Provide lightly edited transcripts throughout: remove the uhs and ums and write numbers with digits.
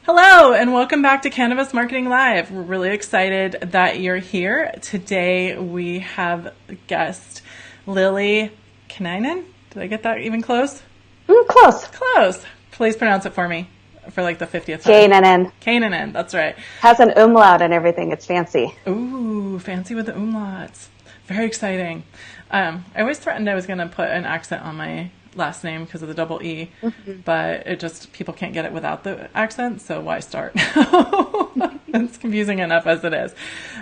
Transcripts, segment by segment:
Hello, and welcome back to Cannabis Marketing Live. We're really excited that you're here. Today we have guest Lilli Canna. Did I get that even close? Close. Close. Please pronounce it for me for like the 50th time. Canna. Canna, that's right. Has an umlaut and everything. It's fancy. Ooh, fancy with the umlauts. Very exciting. I always threatened I was going to put an accent on my last name because of the double E, but it just, people can't get it without the accent, so why start? It's confusing enough as it is.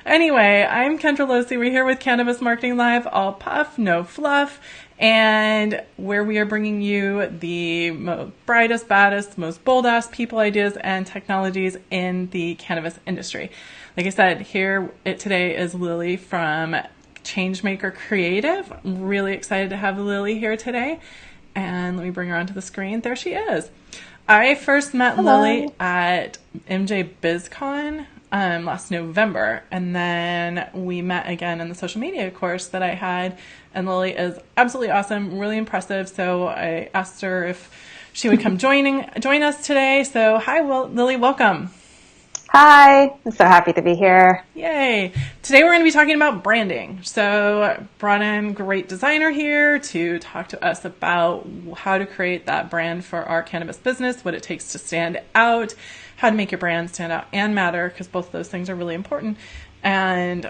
Anyway, I'm Kendra Losee. We're here with Cannabis Marketing Live, all puff, no fluff, and where we are bringing you the brightest, baddest, most boldest people, ideas, and technologies in the cannabis industry. Like I said, here today is Lilli from Changemaker Creative. I'm really excited to have Lilli here today. And let me bring her onto the screen. There she is. I first met Lilli at MJ BizCon last November. And then we met again in the social media course that I had. And Lilli is absolutely awesome, really impressive. So I asked her if she would come join us today. So hi, Lilli, welcome. Hi, I'm so happy to be here. Yay. Today we're going to be talking about branding. So brought in great designer here to talk to us about how to create that brand for our cannabis business, what it takes to stand out, how to make your brand stand out and matter, because both of those things are really important. And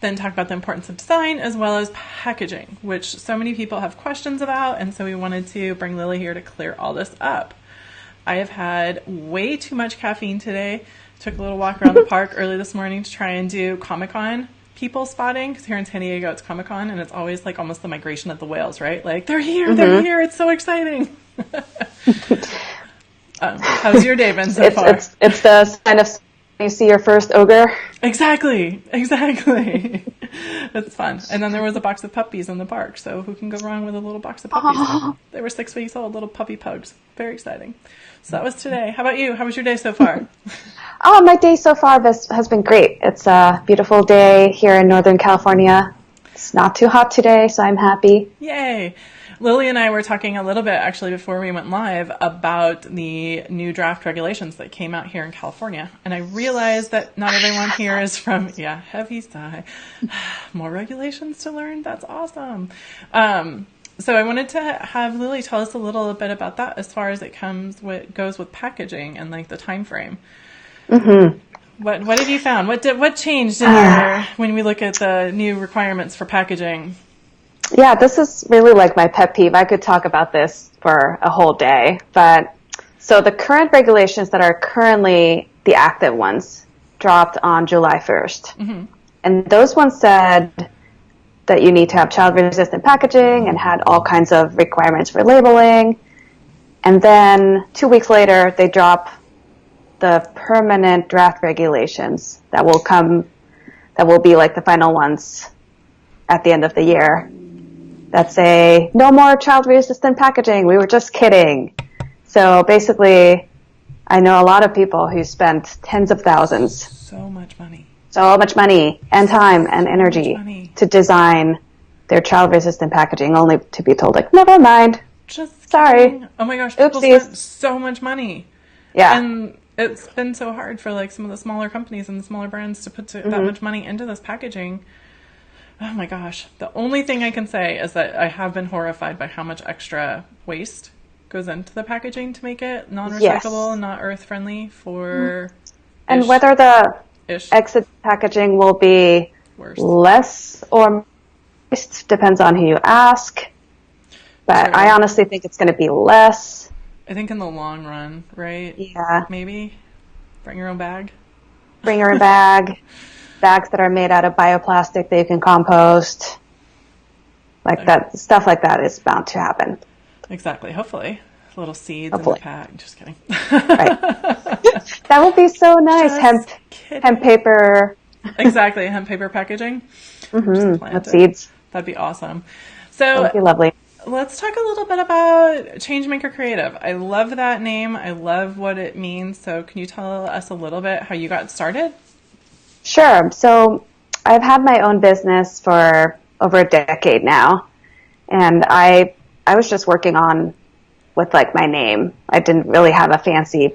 then talk about the importance of design as well as packaging, which so many people have questions about. And so we wanted to bring Lilli here to clear all this up. I have had way too much caffeine today. Took a little walk around the park early this morning to try and do Comic-Con people spotting, because here in San Diego it's Comic-Con and it's always like almost the migration of the whales, right? Like they're here, it's so exciting. How's your day been so far? It's the sign of you see your first ogre. Exactly. It's fun. And then there was a box of puppies in the park, so who can go wrong with a little box of puppies? Oh. They were 6 weeks old, little puppy pugs. Very exciting. So that was today. How about you? How was your day so far? My day so far has been great. It's a beautiful day here in Northern California. It's not too hot today, so I'm happy. Yay. Lilli and I were talking a little bit actually before we went live about the new draft regulations that came out here in California. And I realized that not everyone here is from, heavy sigh, more regulations to learn. That's awesome. So I wanted to have Lilli tell us a little bit about that as far as it goes with packaging and like the time frame. Mm-hmm. What have you found? What changed when we look at the new requirements for packaging? Yeah, this is really like my pet peeve. I could talk about this for a whole day. But so the current regulations that are currently the active ones dropped on July 1st. Mm-hmm. And those ones said that you need to have child-resistant packaging and had all kinds of requirements for labeling. And then 2 weeks later, they drop the permanent draft regulations that will be like the final ones at the end of the year, that say, no more child-resistant packaging. We were just kidding. So basically, I know a lot of people who spent tens of thousands. So much money And time and energy to design their child-resistant packaging, only to be told, like, never mind. Just sorry. Kidding. Oh my gosh, people Oopsies. spent so much money. Yeah. And it's been so hard for like some of the smaller companies and the smaller brands to put that much money into this packaging. Oh my gosh. The only thing I can say is that I have been horrified by how much extra waste goes into the packaging to make it non-recyclable and not earth-friendly for And whether the exit packaging will be less or more waste depends on who you ask. But I honestly think it's going to be less. I think in the long run, right? Yeah. Maybe. Bring your own bag. Bring your own bag. Bags that are made out of bioplastic that you can compost. That stuff like that is bound to happen. Exactly. Hopefully. Little seeds in the pack. Just kidding. Right. That would be so nice. Hemp paper. Exactly. Hemp paper packaging. Mm-hmm. With seeds. That'd be awesome. So that'd be lovely. Let's talk a little bit about Changemaker Creative. I love that name. I love what it means. So can you tell us a little bit how you got started? Sure. So I've had my own business for over a decade now. And I was just working on with like my name. I didn't really have a fancy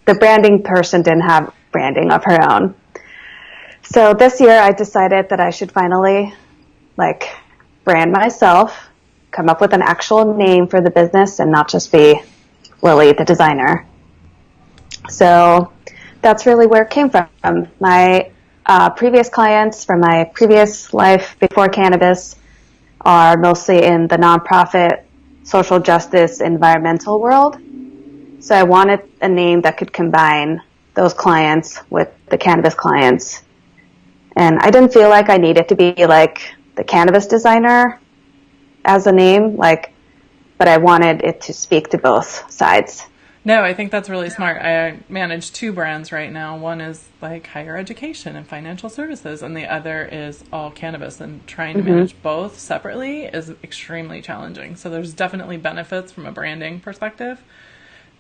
the branding person didn't have branding of her own. So this year I decided that I should finally like brand myself, come up with an actual name for the business and not just be Lilli, the designer. So that's really where it came from. My previous clients from my previous life before cannabis are mostly in the nonprofit, social justice, environmental world. So I wanted a name that could combine those clients with the cannabis clients. And I didn't feel like I needed to be like the cannabis designer as a name, but I wanted it to speak to both sides. No, I think that's really smart. I manage 2 brands right now. One is like higher education and financial services, and the other is all cannabis. And trying to manage both separately is extremely challenging. So there's definitely benefits from a branding perspective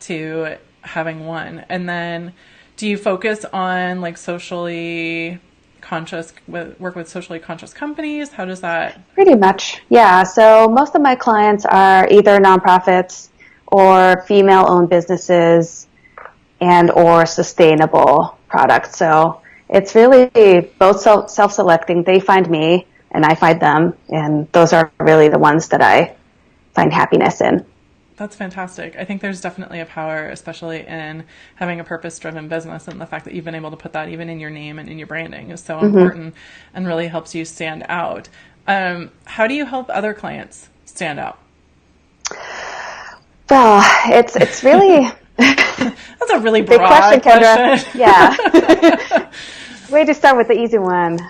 to having one. And then do you focus on like socially conscious, work with socially conscious companies? How does that? Pretty much, yeah. So most of my clients are either nonprofits or female-owned businesses and or sustainable products. So it's really both self-selecting. They find me and I find them, and those are really the ones that I find happiness in. That's fantastic. I think there's definitely a power, especially in having a purpose-driven business, and the fact that you've been able to put that even in your name and in your branding is so important and really helps you stand out. How do you help other clients stand out? Well, it's really that's a really big broad question, Kendra. Yeah. Way to start with the easy one.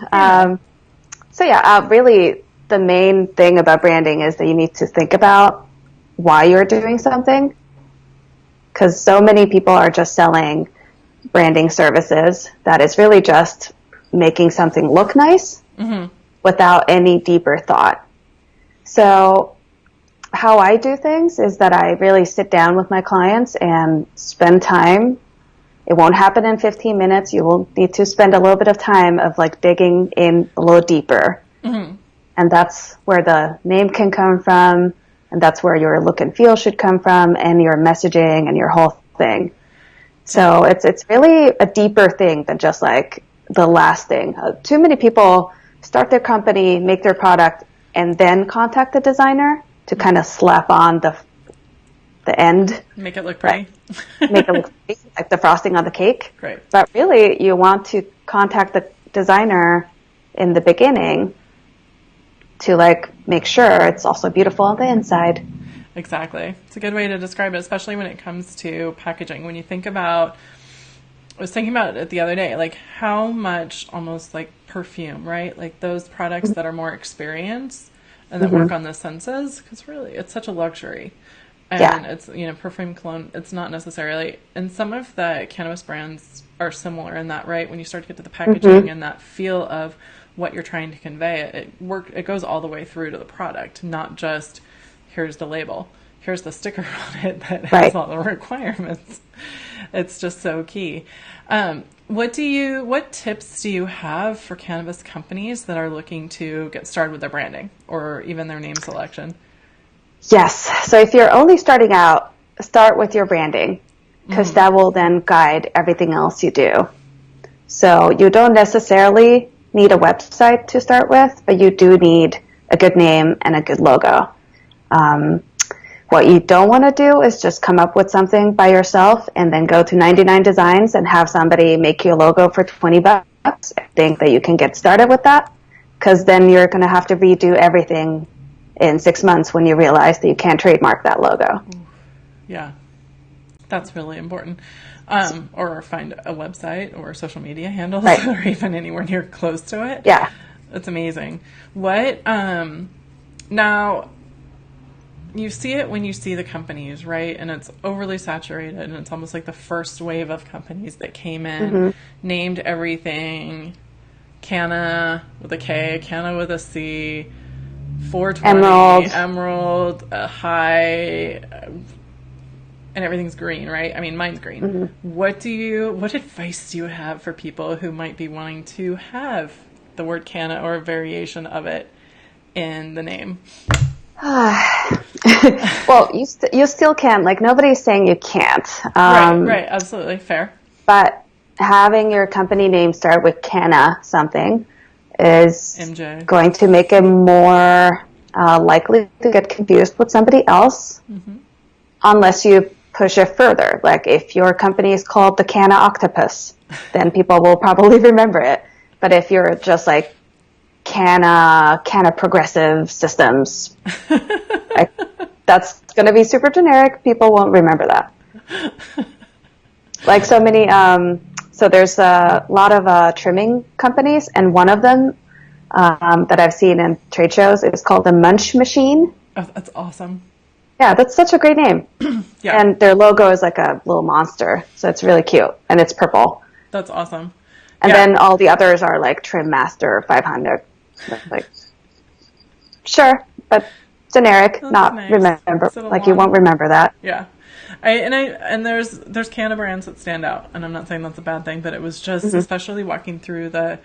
Really the main thing about branding is that you need to think about why you're doing something, because so many people are just selling branding services that is really just making something look nice without any deeper thought. So how I do things is that I really sit down with my clients and spend time. It won't happen in 15 minutes. You will need to spend a little bit of time of like digging in a little deeper. And that's where the name can come from. And that's where your look and feel should come from, and your messaging and your whole thing. So it's really a deeper thing than just like the last thing. Too many people start their company, make their product, and then contact the designer to kind of slap on the end. Make it look pretty. Make it look pretty, like the frosting on the cake. Great. But really, you want to contact the designer in the beginning to like make sure it's also beautiful on the inside. Exactly. It's a good way to describe it, especially when it comes to packaging. When you think about, I was thinking about it the other day, like how much almost like perfume, right? Like those products that are more experience and that work on the senses, because really it's such a luxury. And it's, perfume, cologne, it's not necessarily, and some of the cannabis brands are similar in that, right? When you start to get to the packaging and that feel of what you're trying to convey, it goes all the way through to the product, not just here's the label, here's the sticker on it that has all the requirements. It's just so key. What tips do you have for cannabis companies that are looking to get started with their branding or even their name selection? Yes. So if you're only starting out, start with your branding, because that will then guide everything else you do. So you don't necessarily need a website to start with, but you do need a good name and a good logo. What you don't want to do is just come up with something by yourself and then go to 99 Designs and have somebody make you a logo for $20. I think that you can get started with that, because then you're going to have to redo everything in 6 months when you realize that you can't trademark that logo. Yeah, that's really important. Or find a website or social media handles or even anywhere near close to it. Yeah. That's amazing. What, now you see it when you see the companies, right? And it's overly saturated, and it's almost like the first wave of companies that came in, named everything Canna with a K, Canna with a C, 420, Emerald, high, and everything's green, right? I mean, mine's green. What advice do you have for people who might be wanting to have the word Canna or a variation of it in the name? Well, you still can. Like, nobody's saying you can't. Right, absolutely, fair. But having your company name start with Canna something is MJ. going to make it more likely to get confused with somebody else, unless you push it further. Like, if your company is called the Canna Octopus, then people will probably remember it. But if you're just like Canna Progressive Systems, like, that's going to be super generic. People won't remember that. Like, so many, so there's a lot of trimming companies, and one of them that I've seen in trade shows is called the Munch Machine. Oh, that's awesome. Yeah, that's such a great name. Yeah. And their logo is like a little monster, so it's really cute, and it's purple. That's awesome. And then all the others are like Trim Master 500. Like, sure, but generic, that's not nice. remember. Like, you won't remember that. Yeah. And there's Canna brands that stand out, and I'm not saying that's a bad thing, but it was just especially walking through the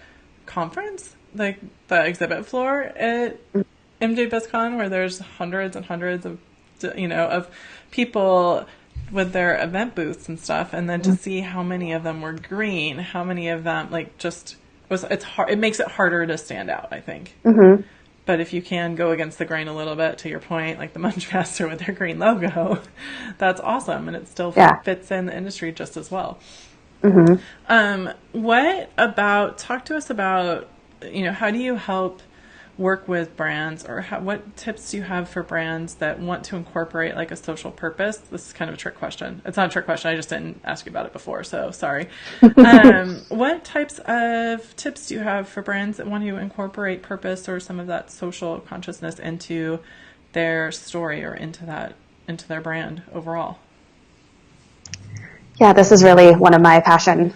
conference, like the exhibit floor at MJ BizCon, where there's hundreds and hundreds of of people with their event booths and stuff, and then to see how many of them were green, how many of them it's hard. It makes it harder to stand out, I think. But if you can go against the grain a little bit, to your point, like the Munchmaster with their green logo, that's awesome, and it still fits in the industry just as well. Talk to us about, how do you help work with brands, or what tips do you have for brands that want to incorporate like a social purpose? This is kind of a trick question. It's not a trick question. I just didn't ask you about it before, so sorry. What types of tips do you have for brands that want to incorporate purpose or some of that social consciousness into their story or into their brand overall? Yeah, this is really one of my passion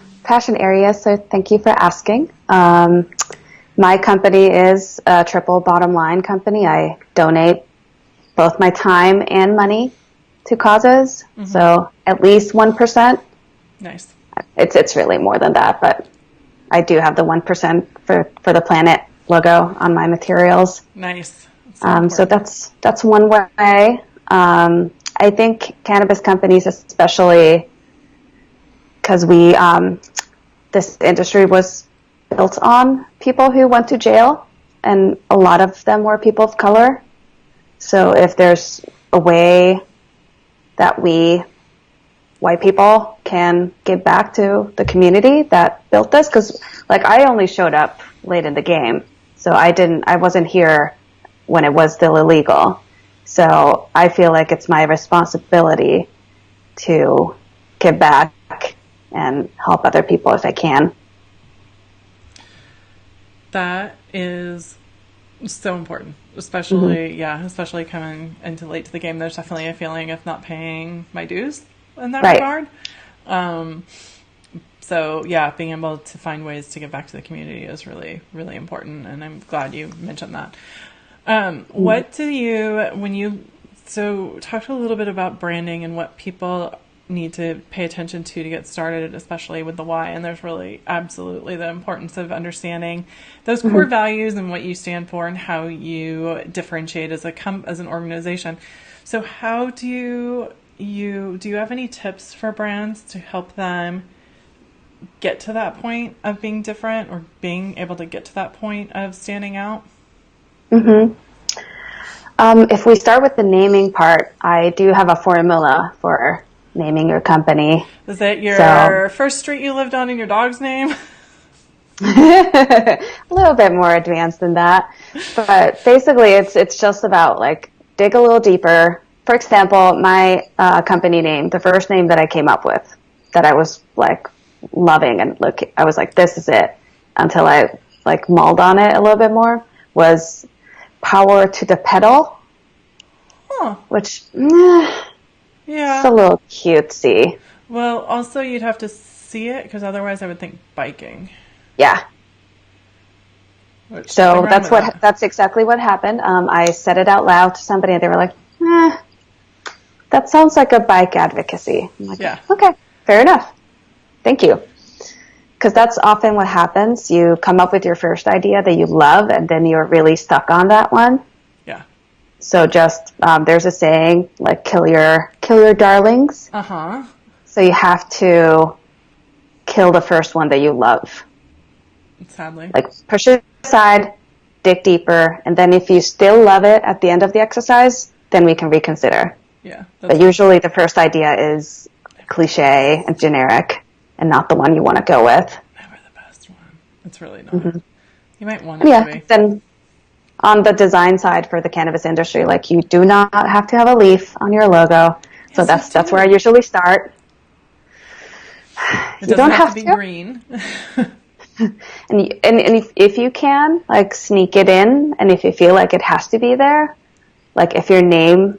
areas, so thank you for asking. My company is a triple bottom line company. I donate both my time and money to causes, so at least 1%. Nice. It's really more than that, but I do have the 1% for the planet logo on my materials. Nice. So that's one way. I think cannabis companies, especially because this industry was built on people who went to jail, and a lot of them were people of color. So if there's a way that we, white people, can give back to the community that built this, because like, I only showed up late in the game, so I wasn't here when it was still illegal. So I feel like it's my responsibility to give back and help other people if I can. That is so important, especially coming into late to the game. There's definitely a feeling of not paying my dues in that regard. So yeah, being able to find ways to give back to the community is really, really important, and I'm glad you mentioned that. What do you, talk a little bit about branding and what people need to pay attention to get started, especially with the why. And there's really absolutely the importance of understanding those core values and what you stand for and how you differentiate as an organization. So how do you have any tips for brands to help them get to that point of being different, or being able to get to that point of standing out? If we start with the naming part, I do have a formula for naming your company. Is that your first street you lived on in your dog's name? A little bit more advanced than that, but basically it's just about like dig a little deeper. For example, my company name, the first name that I came up with, that I was like loving, and look, I was like, this is it, until I like mulled on it a little bit more, was Power to the Pedal, which it's a little cutesy. Well, also you'd have to see it, because otherwise I would think biking. Yeah. So that's exactly what happened. I said it out loud to somebody, and they were like, that sounds like a bike advocacy. I'm like, okay, fair enough. Thank you. Because that's often what happens. You come up with your first idea that you love, and then you're really stuck on that one. Yeah. So just there's a saying like kill your darlings. So you have to kill the first one that you love. Sadly. Like push it aside, dig deeper, and then if you still love it at the end of the exercise, then we can reconsider. Yeah. But usually the first idea is cliche and generic and not the one you want to go with. Never the best one. It's really not. You might want it to be. Then on the design side for the cannabis industry, like you do not have to have a leaf on your logo. So that's where I usually start. It doesn't have to be green. And if you can, like, sneak it in, and if you feel like it has to be there, like if your name,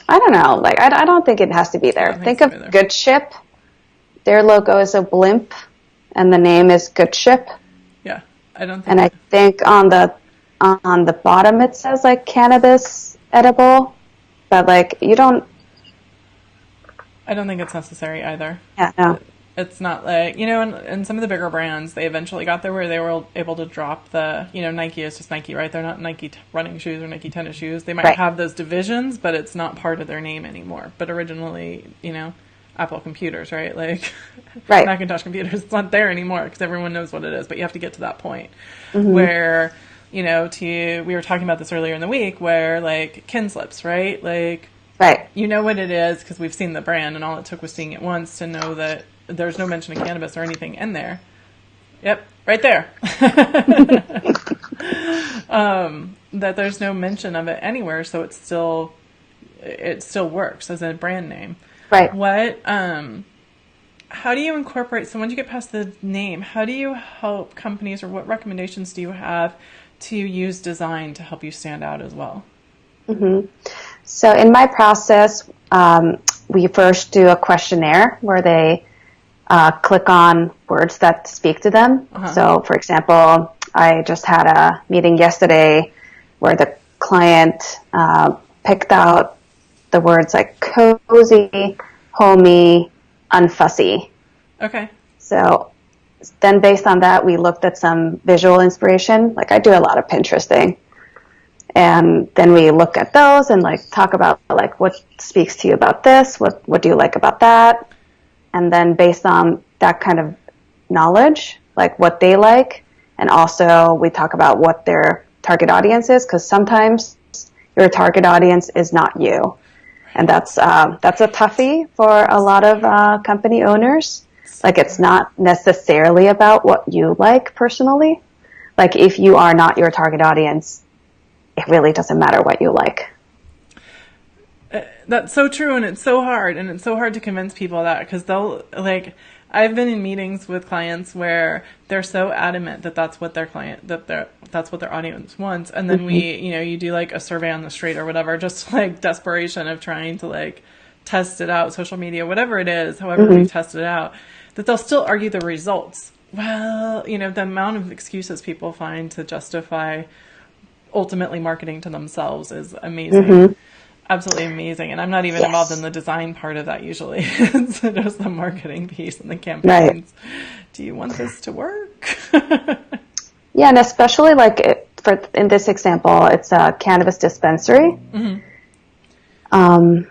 I don't know, like I don't think it has to be there. Think of Good Ship. Their logo is a blimp, and the name is Good Ship. Yeah, I don't think. And I think on the bottom it says like cannabis edible, but like you don't. I don't think it's necessary either. Yeah, no. It's not like, and some of the bigger brands, they eventually got there where they were able to drop the, Nike is just Nike, right? They're not Nike running shoes or Nike tennis shoes. They might have those divisions, but it's not part of their name anymore. But originally, Apple computers, right? Like Macintosh computers, it's not there anymore because everyone knows what it is. But you have to get to that point where, we were talking about this earlier in the week where like kin slips, right? Like, you know what it is because we've seen the brand and all it took was seeing it once to know that there's no mention of cannabis or anything in there. Yep, right there. That there's no mention of it anywhere, so it still works as a brand name. Right. What how do you incorporate, so once you get past the name, how do you help companies, or what recommendations do you have to use design to help you stand out as well? So in my process, we first do a questionnaire where they click on words that speak to them. So, for example, I just had a meeting yesterday where the client picked out the words like cozy, homey, unfussy. Okay. So then based on that, we looked at some visual inspiration. Like I do a lot of Pinteresting. And then we look at those and like talk about like what speaks to you about this, what do you like about that? And then based on that kind of knowledge, like what they like, and also we talk about what their target audience is, because sometimes your target audience is not you. And that's a toughie for a lot of company owners. Like it's not necessarily about what you like personally. Like if you are not your target audience, it really doesn't matter what you like. That's so true, and it's so hard, to convince people that, because they'll, like, I've been in meetings with clients where they're so adamant that that's what their that's what their audience wants, and then you do like a survey on the street or whatever, just like desperation of trying to like test it out, social media, whatever it is, however we test it out, that they'll still argue the results. Well, the amount of excuses people find to justify ultimately marketing to themselves is amazing. Absolutely amazing. And I'm not even involved in the design part of that usually. It's just the marketing piece and the campaigns. Do you want this to work? Yeah, and especially like in this example, it's a cannabis dispensary. And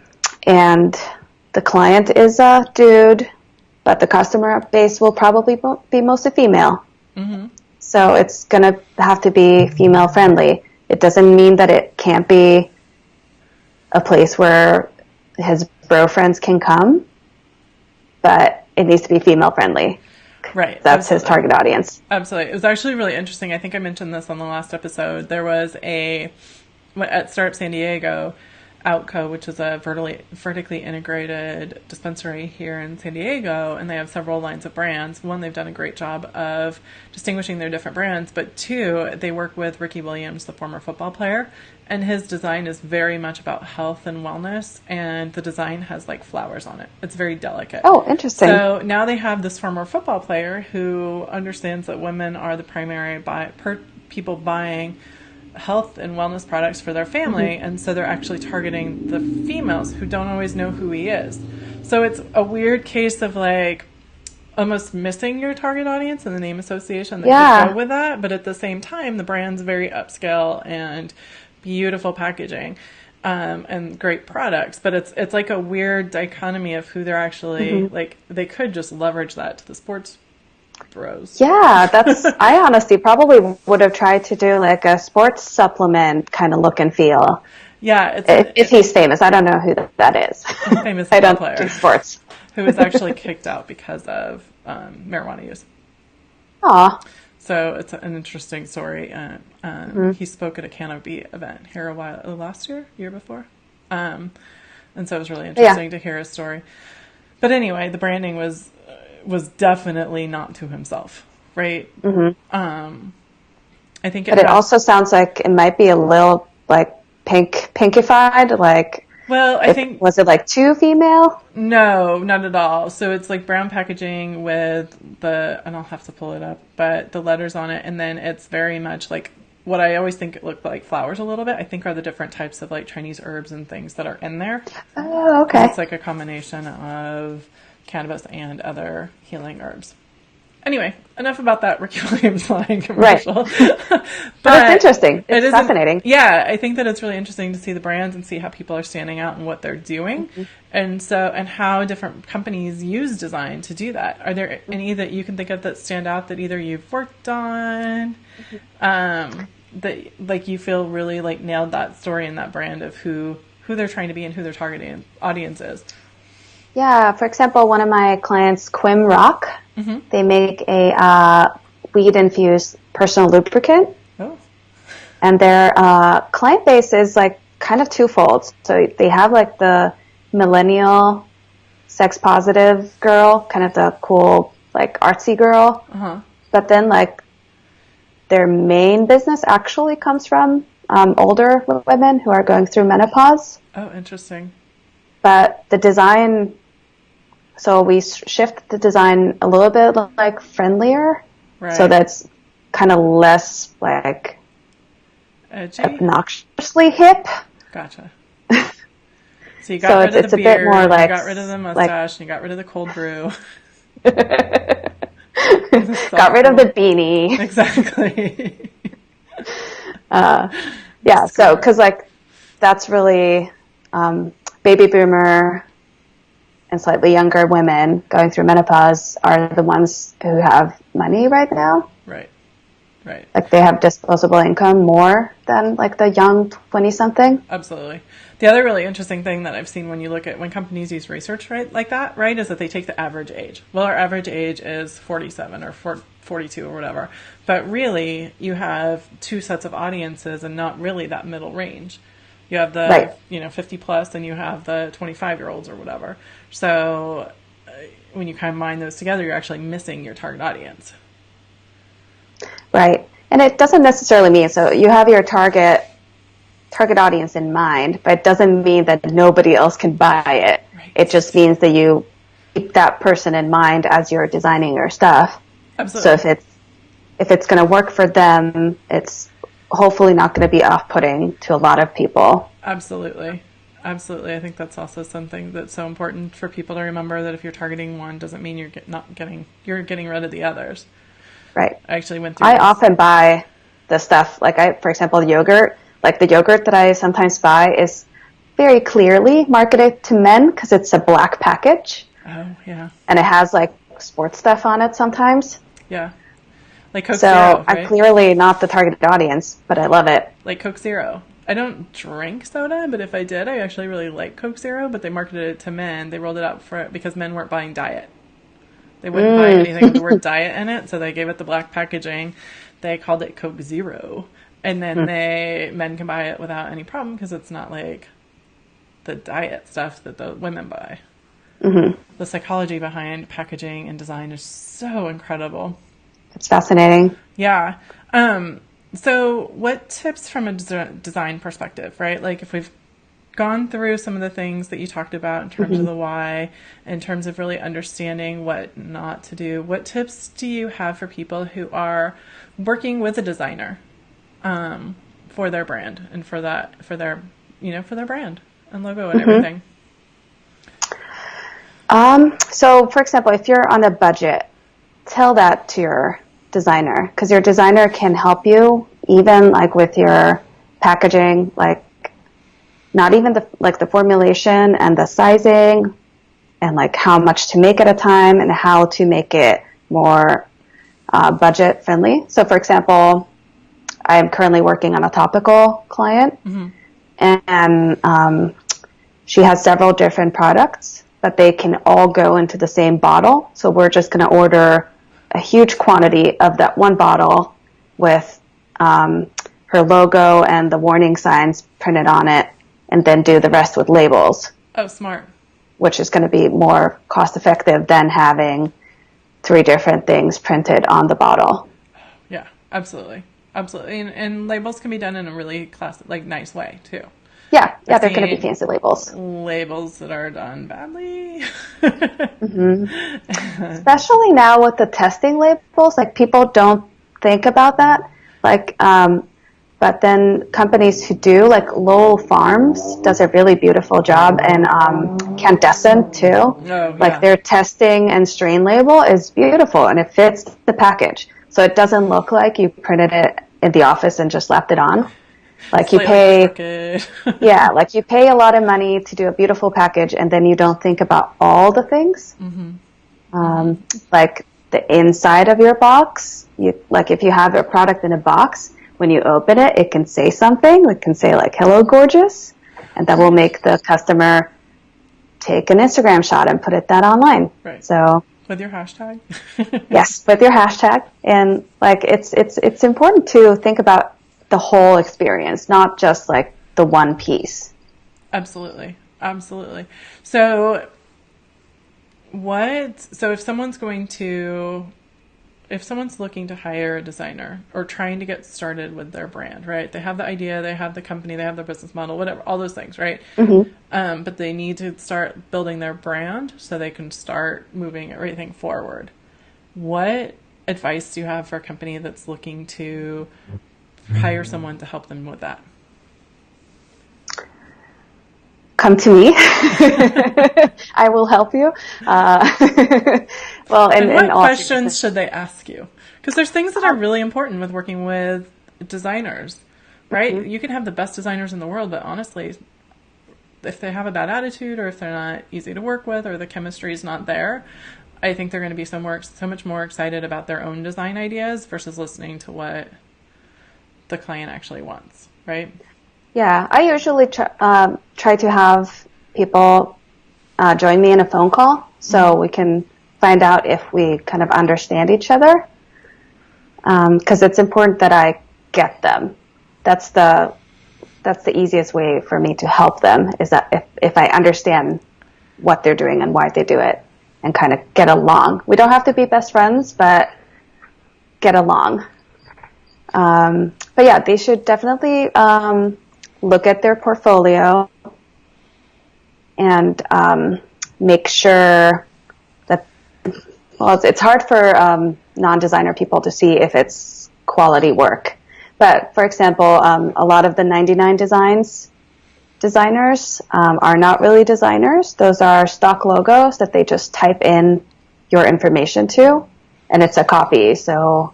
the client is a dude, but the customer base will probably be mostly female. So it's going to have to be female friendly. It doesn't mean that it can't be a place where his bro friends can come, but it needs to be female friendly. Right. That's his target audience. Absolutely. It was actually really interesting. I think I mentioned this on the last episode. There was at Startup San Diego, Outco, which is a vertically integrated dispensary here in San Diego, and they have several lines of brands. One, they've done a great job of distinguishing their different brands, but two, they work with Ricky Williams, the former football player, and his design is very much about health and wellness, and the design has like flowers on it. It's very delicate. Oh, interesting. So now they have this former football player who understands that women are the primary people buying health and wellness products for their family, and so they're actually targeting the females who don't always know who he is. So it's a weird case of like almost missing your target audience and the name association that could go with that, but at the same time the brand's very upscale and beautiful packaging. and great products, but it's like a weird dichotomy of who they're actually like. They could just leverage that to the sports bros. Yeah, I honestly probably would have tried to do like a sports supplement kind of look and feel. Yeah, if he's famous. I don't know who that is. Famous I don't player do sports. Who was actually kicked out because of marijuana use. Aw. So it's an interesting story. He spoke at a Canna event here last year before. And so it was really interesting to hear his story. But anyway, the branding was definitely not to himself, right? I think it also sounds like it might be a little like pinkified, like. Well, I think... Was it like too female? No, not at all. So it's like brown packaging with and I'll have to pull it up, but the letters on it. And then it's very much like what I always think it looked like flowers a little bit, I think are the different types of like Chinese herbs and things that are in there. Oh, okay. It's like a combination of cannabis and other healing herbs. Anyway, enough about that Ricky Williams line commercial. Right. But it's interesting. It's fascinating. Yeah, I think that it's really interesting to see the brands and see how people are standing out and what they're doing. And how different companies use design to do that. Are there any that you can think of that stand out that either you've worked on, that like you feel really like nailed that story and that brand of who they're trying to be and who their targeting audience is? Yeah, for example, one of my clients, Quim Rock, they make a weed-infused personal lubricant. Oh. And their client base is like kind of twofold. So they have like the millennial sex-positive girl, kind of the cool, like artsy girl. But then like their main business actually comes from older women who are going through menopause. Oh, interesting. But the design... So we shift the design a little bit like friendlier, right. So that's kind of less like edgy? Obnoxiously hip. Gotcha. So you got rid of the beard, you got rid of the mustache, and you got rid of the cold brew. Got rid of the beanie. Exactly. Yeah, so because like that's really baby boomer and slightly younger women going through menopause are the ones who have money right now. Right. Like they have disposable income more than like the young 20-something. Absolutely. The other really interesting thing that I've seen when companies use research like that, right, is that they take the average age. Well, our average age is 47 or 42 or whatever. But really, you have two sets of audiences and not really that middle range. You have the 50 plus and you have the 25-year-olds or whatever. So when you combine those together, you're actually missing your target audience. Right. And it doesn't necessarily mean, so you have your target audience in mind, but it doesn't mean that nobody else can buy it. Right. It just means that you keep that person in mind as you're designing your stuff. Absolutely. So if it's going to work for them, it's hopefully not going to be off-putting to a lot of people. Absolutely. I think that's also something that's so important for people to remember, that if you're targeting one, doesn't mean you're getting rid of the others. Right. I actually went through I often buy the stuff, like for example, yogurt. Like the yogurt that I sometimes buy is very clearly marketed to men because it's a black package. Oh, yeah. And it has like sports stuff on it sometimes. Yeah. Like Coke Zero, right? I'm clearly not the target audience, but I love it. Like Coke Zero. I don't drink soda, but if I did, I actually really like Coke Zero, but they marketed it to men. They rolled it out because men weren't buying diet. They wouldn't buy anything with the word diet in it, so they gave it the black packaging. They called it Coke Zero. And then men can buy it without any problem because it's not like the diet stuff that the women buy. Mm-hmm. The psychology behind packaging and design is so incredible. It's fascinating. Yeah. So what tips from a design perspective, right? Like if we've gone through some of the things that you talked about in terms of the why, in terms of really understanding what not to do, what tips do you have for people who are working with a designer for their brand and for their brand and logo and everything? So for example, if you're on a budget, tell that to your designer, because your designer can help you even like with your packaging, like not even the formulation and the sizing and like how much to make at a time and how to make it more budget friendly. So for example, I'm currently working on a topical client, and she has several different products, but they can all go into the same bottle. So we're just going to order a huge quantity of that one bottle with her logo and the warning signs printed on it, and then do the rest with labels. Oh, smart. Which is going to be more cost effective than having 3 different things printed on the bottle. Yeah, absolutely. Absolutely. And labels can be done in a really nice way too. Yeah, they're going to be fancy labels. Labels that are done badly. Especially now with the testing labels, like people don't think about that. Like, but then companies who do, like Lowell Farms does a really beautiful job, and Candescent too. Oh, yeah. Like their testing and strain label is beautiful, and it fits the package. So it doesn't look like you printed it in the office and just left it on. Like you pay, yeah, like you pay a lot of money to do a beautiful package, and then you don't think about all the things. Like the inside of your box. Like if you have a product in a box, when you open it, it can say something. It can say like, "Hello, gorgeous," and that will make the customer take an Instagram shot and put that online. Right. So with your hashtag. Yes, with your hashtag, and like it's important to think about the whole experience, not just like the one piece. Absolutely. So if someone's looking to hire a designer or trying to get started with their brand, right? They have the idea, they have the company, they have their business model, whatever, all those things, right? But they need to start building their brand so they can start moving everything forward. What advice do you have for a company that's looking to hire someone to help them with that? Come to me. I will help you. Well, and what questions should they ask you? Because there's things that are really important with working with designers, right? You can have the best designers in the world, but honestly, if they have a bad attitude or if they're not easy to work with or the chemistry is not there, I think they're going to be so much more excited about their own design ideas versus listening to what the client actually wants, right? Yeah, I usually try to have people join me in a phone call so we can find out if we kind of understand each other. Because it's important that I get them. That's the easiest way for me to help them, is that if I understand what they're doing and why they do it and kind of get along. We don't have to be best friends, but get along. But yeah, they should definitely look at their portfolio and make sure that, well, it's hard for non-designer people to see if it's quality work. But for example, a lot of the 99 designers are not really designers. Those are stock logos that they just type in your information to, and it's a copy. So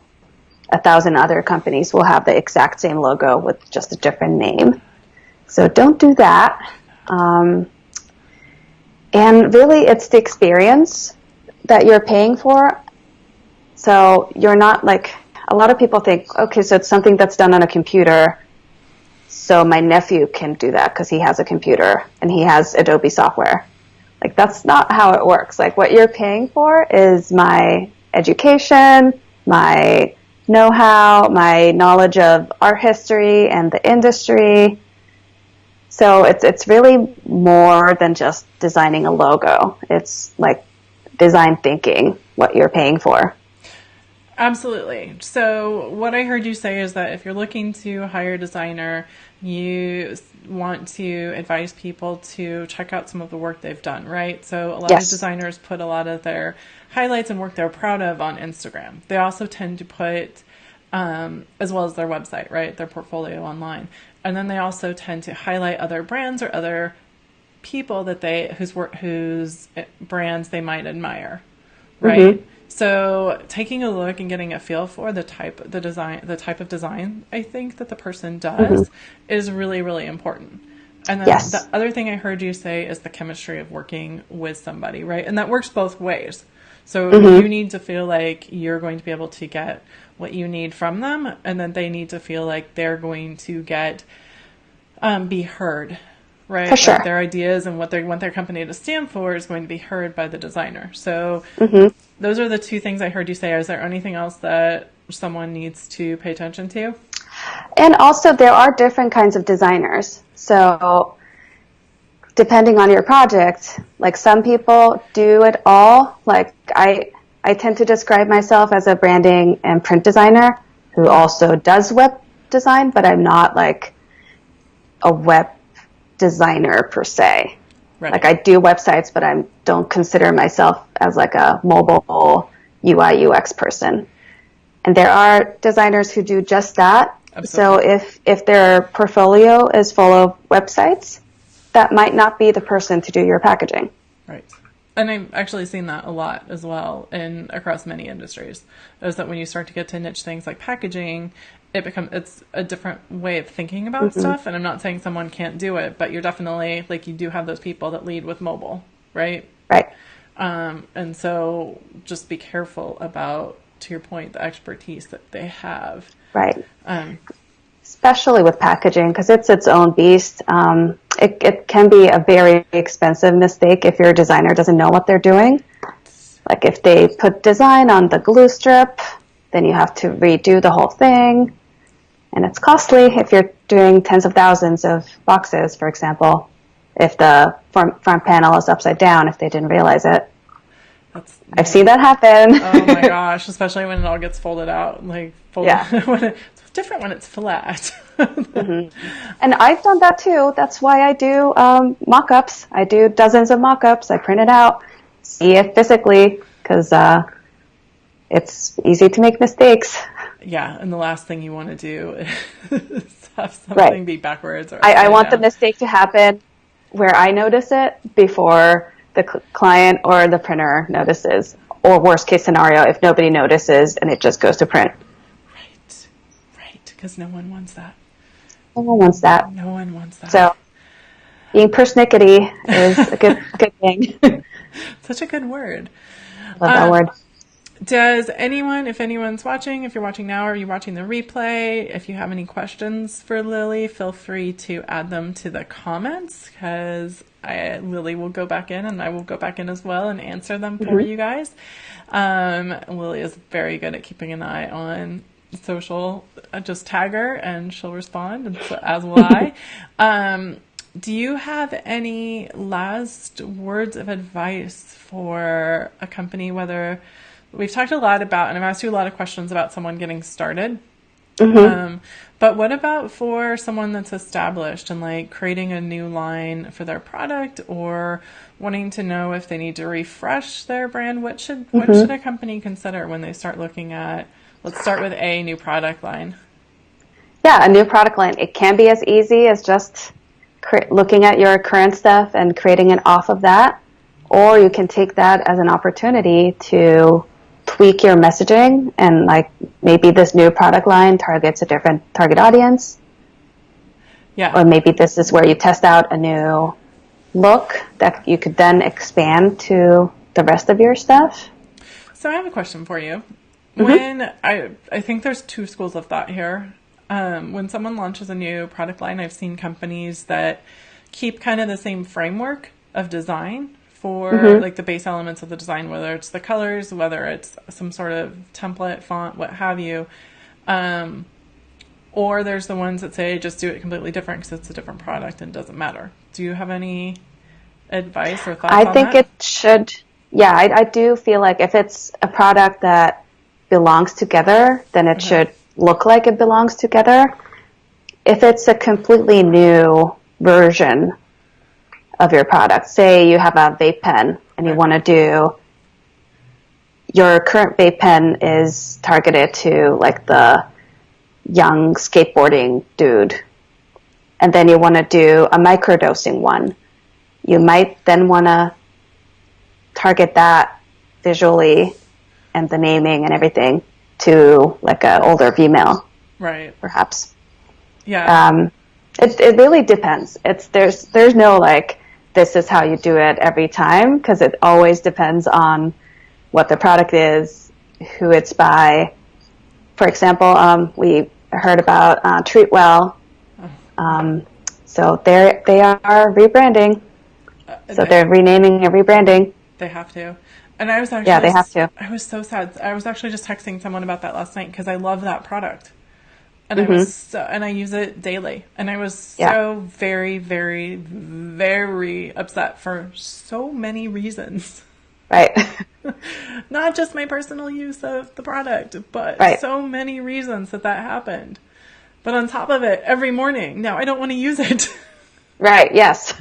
1,000 other companies will have the exact same logo with just a different name. So don't do that. And really, it's the experience that you're paying for. So you're not like, a lot of people think, okay, so it's something that's done on a computer, so my nephew can do that because he has a computer and he has Adobe software. Like, that's not how it works. Like, what you're paying for is my education, my know-how, my knowledge of art history and the industry. So it's really more than just designing a logo. It's like design thinking, what you're paying for. Absolutely. So what I heard you say is that if you're looking to hire a designer, you want to advise people to check out some of the work they've done, right? So a lot of designers put a lot of their highlights and work they're proud of on Instagram. They also tend to put, as well as their website, right, their portfolio online. And then they also tend to highlight other brands or other people that whose brands they might admire, right? Mm-hmm. So taking a look and getting a feel for the type of design, I think that the person does is really, really important. And then Yes. the other thing I heard you say is the chemistry of working with somebody, right? And that works both ways. So you need to feel like you're going to be able to get what you need from them, and then they need to feel like they're going to get be heard, right? For sure. Like their ideas and what they want their company to stand for is going to be heard by the designer. So those are the two things I heard you say. Is there anything else that someone needs to pay attention to? And also, there are different kinds of designers. So depending on your project, like some people do it all. Like I tend to describe myself as a branding and print designer who also does web design, but I'm not like a web designer per se. Right. Like I do websites, but I don't consider myself as like a mobile UI UX person. And there are designers who do just that. Absolutely. So if their portfolio is full of websites, that might not be the person to do your packaging. Right. And I've actually seen that a lot as well across many industries, is that when you start to get to niche things like packaging, it's a different way of thinking about stuff. And I'm not saying someone can't do it, but you're definitely, like, you do have those people that lead with mobile, right? Right. And so just be careful about, to your point, the expertise that they have. Right. Especially with packaging, because it's its own beast. It can be a very expensive mistake if your designer doesn't know what they're doing. Like if they put design on the glue strip, then you have to redo the whole thing. And it's costly if you're doing tens of thousands of boxes, for example, if the front panel is upside down, if they didn't realize it. I've seen that happen. Oh my gosh, especially when it all gets folded out. Like, it's different when it's flat. And I've done that too. That's why I do mock-ups. I do dozens of mock-ups. I print it out, see it physically, because it's easy to make mistakes. Yeah, and the last thing you want to do is have something be backwards. Or I want the mistake to happen where I notice it before the client or the printer notices, or worst case scenario, if nobody notices and it just goes to print. Right, because no one wants that. No one wants that. No one wants that. So being persnickety is a good thing. Such a good word. Love that word. Does anyone, if anyone's watching, if you're watching now or you're watching the replay, if you have any questions for Lilli, feel free to add them to the comments, because Lilli will go back in and I will go back in as well and answer them for you guys. Lilli is very good at keeping an eye on social. Just tag her and she'll respond, and so, as will I. Do you have any last words of advice for a company, whether... We've talked a lot about, and I've asked you a lot of questions about someone getting started. But what about for someone that's established and like creating a new line for their product, or wanting to know if they need to refresh their brand? What should a company consider when they start looking at, let's start with a new product line? Yeah, a new product line. It can be as easy as just looking at your current stuff and creating it off of that, or you can take that as an opportunity to tweak your messaging, and like maybe this new product line targets a different target audience. Yeah. Or maybe this is where you test out a new look that you could then expand to the rest of your stuff. So I have a question for you. When I think there's two schools of thought here. When someone launches a new product line, I've seen companies that keep kind of the same framework of design for like the base elements of the design, whether it's the colors, whether it's some sort of template, font, what have you. Or there's the ones that say just do it completely different because it's a different product and it doesn't matter. Do you have any advice or thoughts on that? I think it should. Yeah, I do feel like if it's a product that belongs together, then it should look like it belongs together. If it's a completely new version of your product, say you have a vape pen and you want to do, your current vape pen is targeted to like the young skateboarding dude, and then you want to do a microdosing one, you might then want to target that visually and the naming and everything to like an older female, right? Perhaps. Yeah. It really depends. There's no like, this is how you do it every time, because it always depends on what the product is, who it's by. For example, we heard about Treatwell. So they are rebranding. So they're renaming and rebranding. They have to. And I was actually, yeah, they have to. I was so sad. I was actually just texting someone about that last night because I love that product. And I was and I use it daily. And I was so very, very, very upset for so many reasons. Right. Not just my personal use of the product, but so many reasons that happened. But on top of it, every morning, now I don't want to use it. Right. Yes.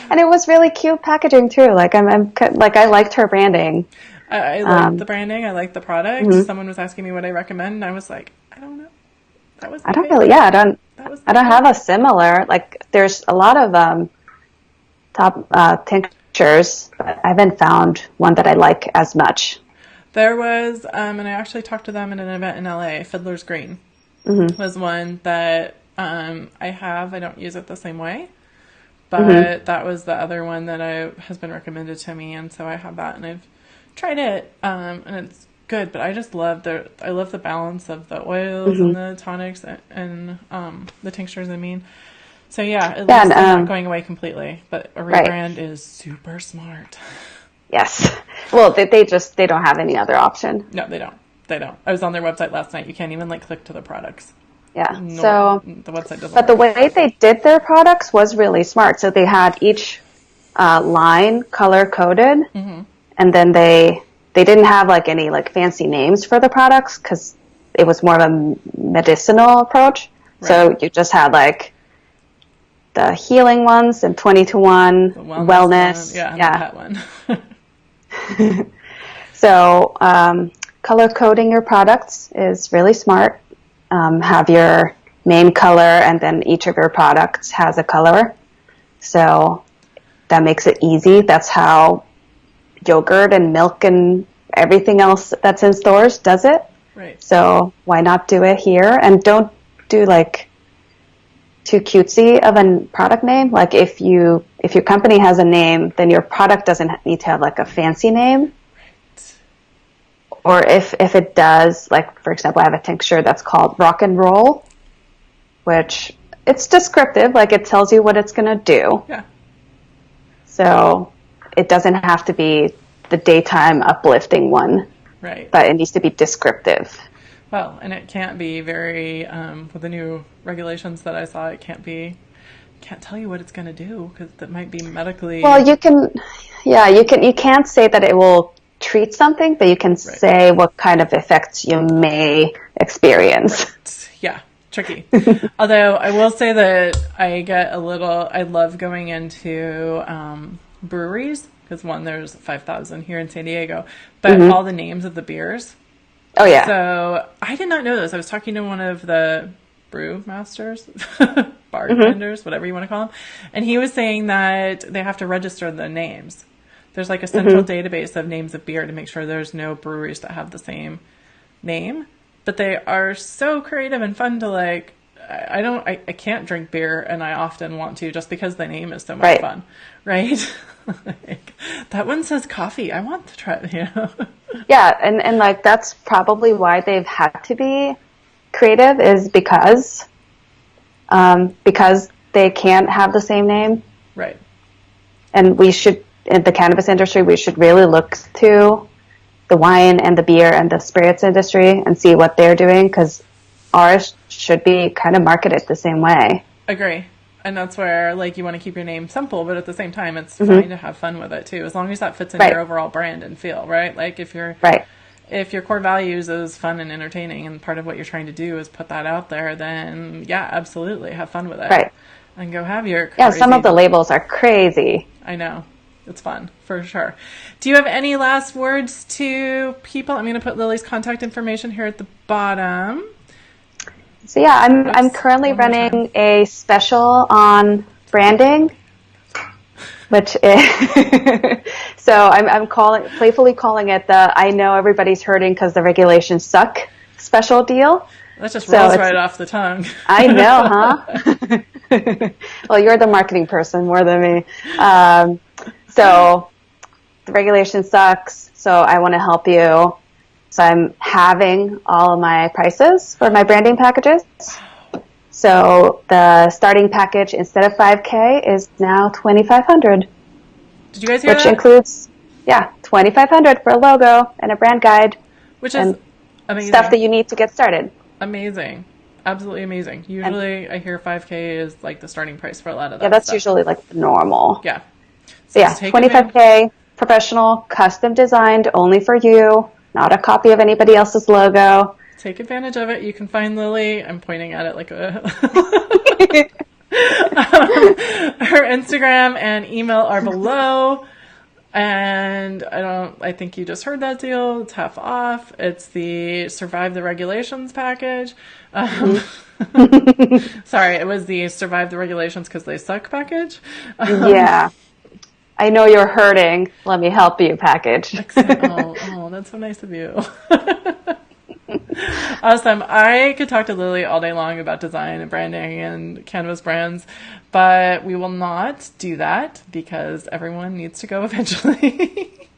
And it was really cute packaging too. Like I liked her branding. I liked the branding. I liked the product. Someone was asking me what I recommend, and I was like, I don't know. That was. I don't really. Yeah. I don't have a similar. Like, there's a lot of top tinctures, but I haven't found one that I like as much. There was, and I actually talked to them at an event in LA. Fiddler's Green was one that I have. I don't use it the same way. But that was the other one that has been recommended to me, and so I have that, and I've tried it, and it's good. But I just love the balance of the oils and the tonics and the tinctures. I mean, so at least they're not going away completely. But a rebrand is super smart. Yes. Well, they don't have any other option. No, they don't. They don't. I was on their website last night. You can't even click to the products. Yeah. So the website doesn't. But the way they did their products was really smart. So they had each line color coded, and then they didn't have any fancy names for the products because it was more of a medicinal approach. Right. So you just had the healing ones and 20-to-1 wellness. And the pet one. So color coding your products is really smart. Have your main color, and then each of your products has a color. So that makes it easy. That's how yogurt and milk and everything else that's in stores does it. Right. So why not do it here? And don't do too cutesy of a product name. Like if your company has a name, then your product doesn't need to have a fancy name. Or if it does, for example, I have a tincture that's called Rock and Roll, which it's descriptive, it tells you what it's going to do. Yeah. So it doesn't have to be the daytime uplifting one. Right. But it needs to be descriptive. Well, and it can't be very, with the new regulations that I saw, can't tell you what it's going to do because that might be medically. Well, you can't say that it will treat something, but you can say what kind of effects you may experience. Right. Yeah, tricky. Although I will say that I love going into breweries because there's 5,000 here in San Diego, but all the names of the beers. Oh yeah. So I did not know this. I was talking to one of the brew masters, bartenders, whatever you want to call them, and he was saying that they have to register the names. There's a central database of names of beer to make sure there's no breweries that have the same name. But they are so creative and fun to I can't drink beer, and I often want to just because the name is so much fun, right? That one says coffee. I want to try it, Yeah, and that's probably why they've had to be creative is because they can't have the same name. Right. And we should, in the cannabis industry, we should really look to the wine and the beer and the spirits industry and see what they're doing, because ours should be kind of marketed the same way. Agree. And that's where, you want to keep your name simple, but at the same time, it's fine to have fun with it, too, as long as that fits in your overall brand and feel, right? If your core values is fun and entertaining, and part of what you're trying to do is put that out there, then, yeah, absolutely, have fun with it. Right. And go have your crazy... Yeah, some of the labels are crazy. I know. It's fun, for sure. Do you have any last words to people? I'm going to put Lilli's contact information here at the bottom. So yeah, I'm currently running a special on branding, which is so I'm playfully calling it the I know everybody's hurting because the regulations suck special deal. That just rolls right off the tongue. I know, huh? Well, you're the marketing person more than me. So the regulation sucks. So I want to help you. So I'm halving all of my prices for my branding packages. So the starting package instead of $5,000 is now $2,500. Did you guys hear that? Which includes, $2,500 for a logo and a brand guide. Which is amazing. Stuff that you need to get started. Amazing. Absolutely amazing. Usually I hear $5,000 is like the starting price for a lot of that. Yeah, that's stuff. usually like normal. Yeah. So $25,000, professional, custom designed, only for you, not a copy of anybody else's logo. Take advantage of it. You can find Lilli. I'm pointing at it like a... her Instagram and email are below. And I think you just heard that deal. It's half off. It's the Survive the Regulations package. Sorry, it was the Survive the Regulations because they suck package. Yeah. I know you're hurting. Let me help you package. Oh, that's so nice of you. Awesome. I could talk to Lilli all day long about design and branding and cannabis brands, but we will not do that because everyone needs to go eventually.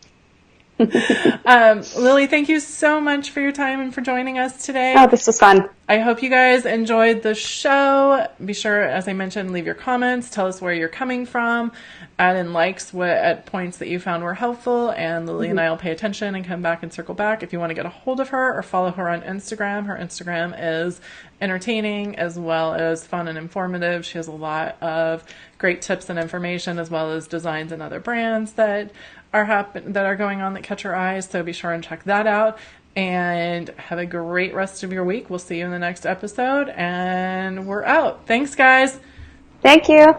Lilli, thank you so much for your time and for joining us today. Oh, this was fun. I hope you guys enjoyed the show. Be sure, as I mentioned, leave your comments. Tell us where you're coming from. Add in likes at points that you found were helpful. And Lilli and I will pay attention and come back and circle back. If you want to get a hold of her or follow her on Instagram, her Instagram is entertaining as well as fun and informative. She has a lot of great tips and information as well as designs and other brands that are going on that catch your eyes. So be sure and check that out. And have a great rest of your week. We'll see you in the next episode. And we're out. Thanks, guys. Thank you.